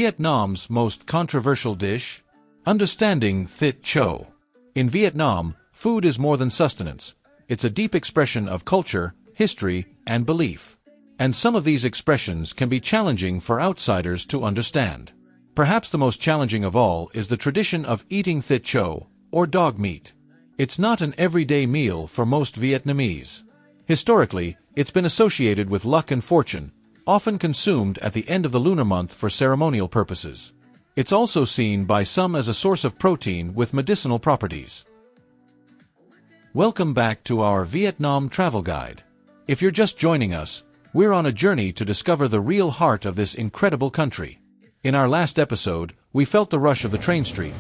Vietnam's most controversial dish? Understanding Thit Cho. In Vietnam, food is more than sustenance. It's a deep expression of culture, history, and belief. And some of these expressions can be challenging for outsiders to understand. Perhaps the most challenging of all is the tradition of eating Thit Cho, or dog meat. It's not an everyday meal for most Vietnamese. Historically, it's been associated with luck and fortune, often consumed at the end of the lunar month for ceremonial purposes. It's also seen by some as a source of protein with medicinal properties. Welcome back to our Vietnam travel guide. If you're just joining us, we're on a journey to discover the real heart of this incredible country. In our last episode, we felt the rush of the train street.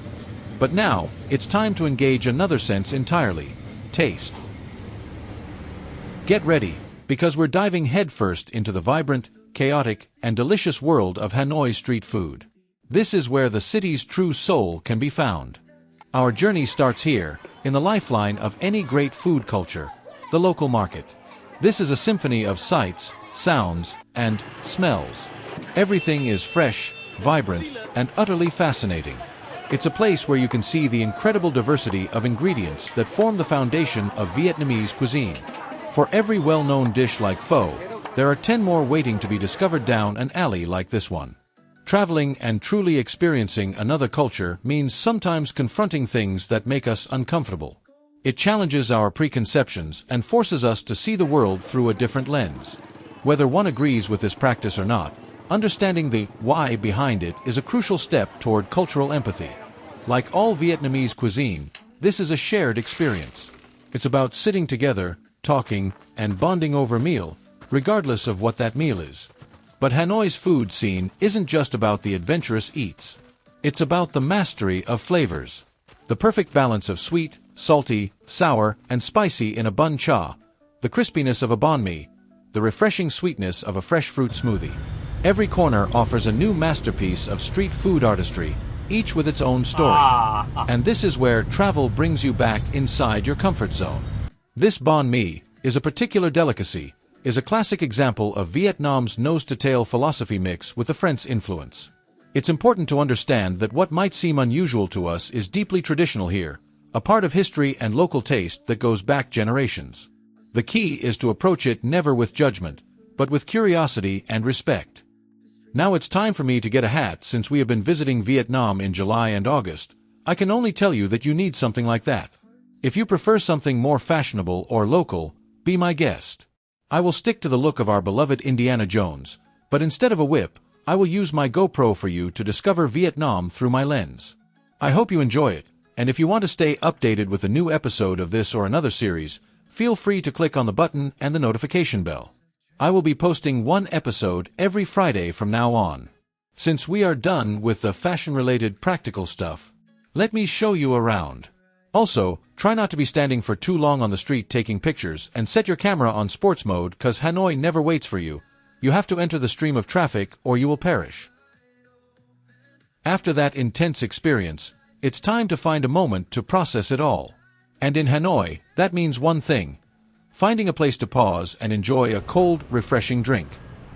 But now, it's time to engage another sense entirely: taste. Get ready, because we're diving headfirst into the vibrant, chaotic, and delicious world of Hanoi street food. This is where the city's true soul can be found. Our journey starts here, in the lifeline of any great food culture, the local market. This is a symphony of sights, sounds, and smells. Everything is fresh, vibrant, and utterly fascinating. It's a place where you can see the incredible diversity of ingredients that form the foundation of Vietnamese cuisine. For every well-known dish like pho, there are 10 more waiting to be discovered down an alley like this one. Traveling and truly experiencing another culture means sometimes confronting things that make us uncomfortable. It challenges our preconceptions and forces us to see the world through a different lens. Whether one agrees with this practice or not, understanding the why behind it is a crucial step toward cultural empathy. Like all Vietnamese cuisine, this is a shared experience. It's about sitting together, talking, and bonding over a meal, regardless of what that meal is. But Hanoi's food scene isn't just about the adventurous eats. It's about the mastery of flavors. The perfect balance of sweet, salty, sour, and spicy in a bun cha, the crispiness of a banh mi, the refreshing sweetness of a fresh fruit smoothie. Every corner offers a new masterpiece of street food artistry, each with its own story. And this is where travel brings you back inside your comfort zone. This banh mi is a particular delicacy, is a classic example of Vietnam's nose-to-tail philosophy mix with the French influence. It's important to understand that what might seem unusual to us is deeply traditional here, a part of history and local taste that goes back generations. The key is to approach it never with judgment, but with curiosity and respect. Now it's time for me to get a hat. Since we have been visiting Vietnam in July and August, I can only tell you that you need something like that. If you prefer something more fashionable or local, be my guest. I will stick to the look of our beloved Indiana Jones, but instead of a whip, I will use my GoPro for you to discover Vietnam through my lens. I hope you enjoy it, and if you want to stay updated with a new episode of this or another series, feel free to click on the button and the notification bell. I will be posting one episode every Friday from now on. Since we are done with the fashion-related practical stuff, let me show you around. Also, try not to be standing for too long on the street taking pictures, and set your camera on sports mode, cause Hanoi never waits for you. You have to enter the stream of traffic or you will perish. After that intense experience, it's time to find a moment to process it all. And in Hanoi, that means one thing: finding a place to pause and enjoy a cold, refreshing drink.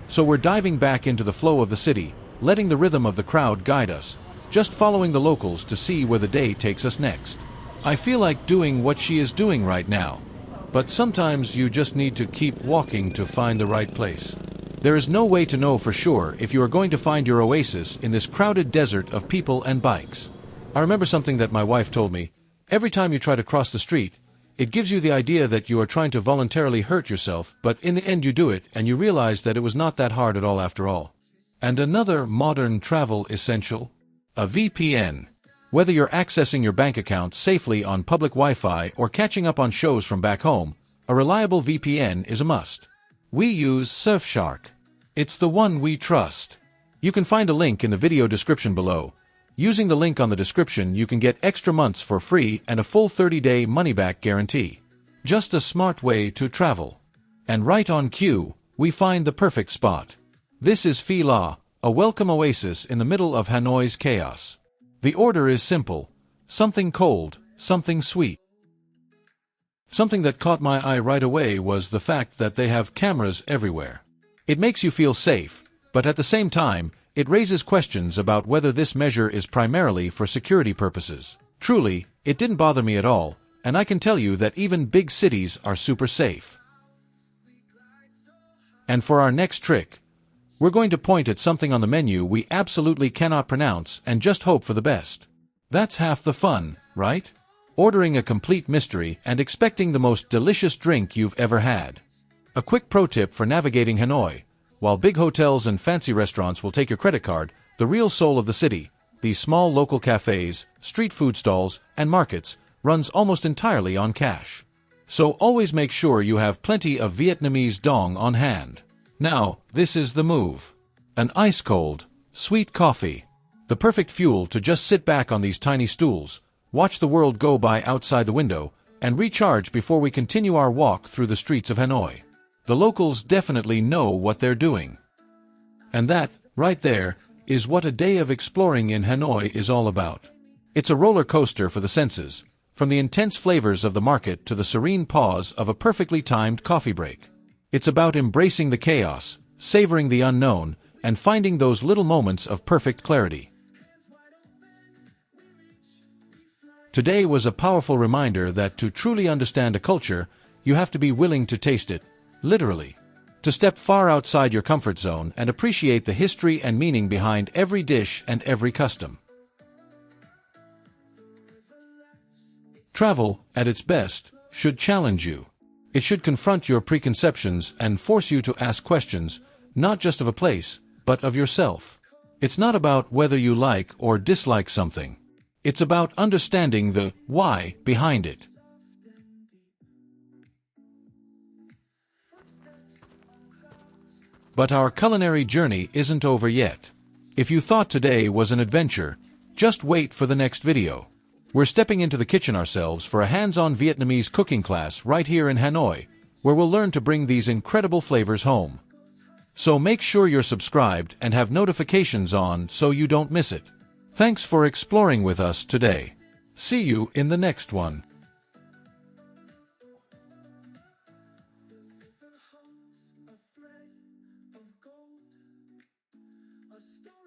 So we're diving back into the flow of the city, letting the rhythm of the crowd guide us, just following the locals to see where the day takes us next. I feel like doing what she is doing right now. But sometimes you just need to keep walking to find the right place. There is no way to know for sure if you are going to find your oasis in this crowded desert of people and bikes. I remember something that my wife told me: every time you try to cross the street, it gives you the idea that you are trying to voluntarily hurt yourself, but in the end you do it and you realize that it was not that hard at all after all. And another modern travel essential: a VPN. Whether you're accessing your bank account safely on public Wi-Fi or catching up on shows from back home, a reliable VPN is a must. We use Surfshark. It's the one we trust. You can find a link in the video description below. Using the link on the description, you can get extra months for free and a full 30-day money-back guarantee. Just a smart way to travel. And right on cue, we find the perfect spot. This is Phi La, a welcome oasis in the middle of Hanoi's chaos. The order is simple: something cold, something sweet. Something that caught my eye right away was the fact that they have cameras everywhere. It makes you feel safe, but at the same time, it raises questions about whether this measure is primarily for security purposes. Truly, it didn't bother me at all, and I can tell you that even big cities are super safe. And for our next trick, we're going to point at something on the menu we absolutely cannot pronounce and just hope for the best. That's half the fun, right? Ordering a complete mystery and expecting the most delicious drink you've ever had. A quick pro tip for navigating Hanoi: while big hotels and fancy restaurants will take your credit card, the real soul of the city, these small local cafes, street food stalls, and markets, runs almost entirely on cash. So always make sure you have plenty of Vietnamese dong on hand. Now, this is the move. An ice-cold, sweet coffee. The perfect fuel to just sit back on these tiny stools, watch the world go by outside the window, and recharge before we continue our walk through the streets of Hanoi. The locals definitely know what they're doing. And that, right there, is what a day of exploring in Hanoi is all about. It's a roller coaster for the senses, from the intense flavors of the market to the serene pause of a perfectly timed coffee break. It's about embracing the chaos, savoring the unknown, and finding those little moments of perfect clarity. Today was a powerful reminder that to truly understand a culture, you have to be willing to taste it, literally. To step far outside your comfort zone and appreciate the history and meaning behind every dish and every custom. Travel, at its best, should challenge you. It should confront your preconceptions and force you to ask questions, not just of a place, but of yourself. It's not about whether you like or dislike something. It's about understanding the why behind it. But our culinary journey isn't over yet. If you thought today was an adventure, just wait for the next video. We're stepping into the kitchen ourselves for a hands-on Vietnamese cooking class right here in Hanoi, where we'll learn to bring these incredible flavors home. So make sure you're subscribed and have notifications on so you don't miss it. Thanks for exploring with us today. See you in the next one. A story